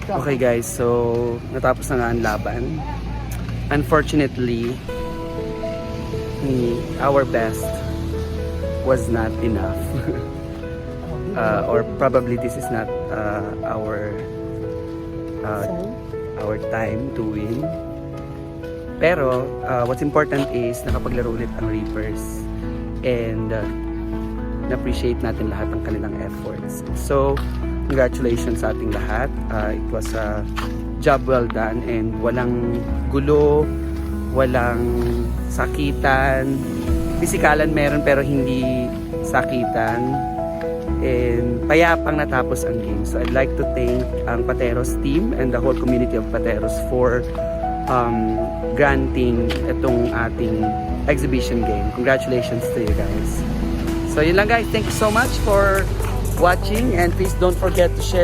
Okay guys, so natapos na nga ang laban. Unfortunately, our best was not enough. Or probably this is not our time to win. Pero what's important is nakapaglaro ulit ang Reapers and na-appreciate natin lahat ng kanilang efforts. So, congratulations sa ating lahat. It was a job well done and walang gulo, walang sakitan. Pisikalan meron pero hindi sakitan. And payapang natapos ang game. So I'd like to thank ang Pateros team and the whole community of Pateros for granting itong ating exhibition game. Congratulations to you guys. So yun lang guys. Thank you so much for watching and please don't forget to share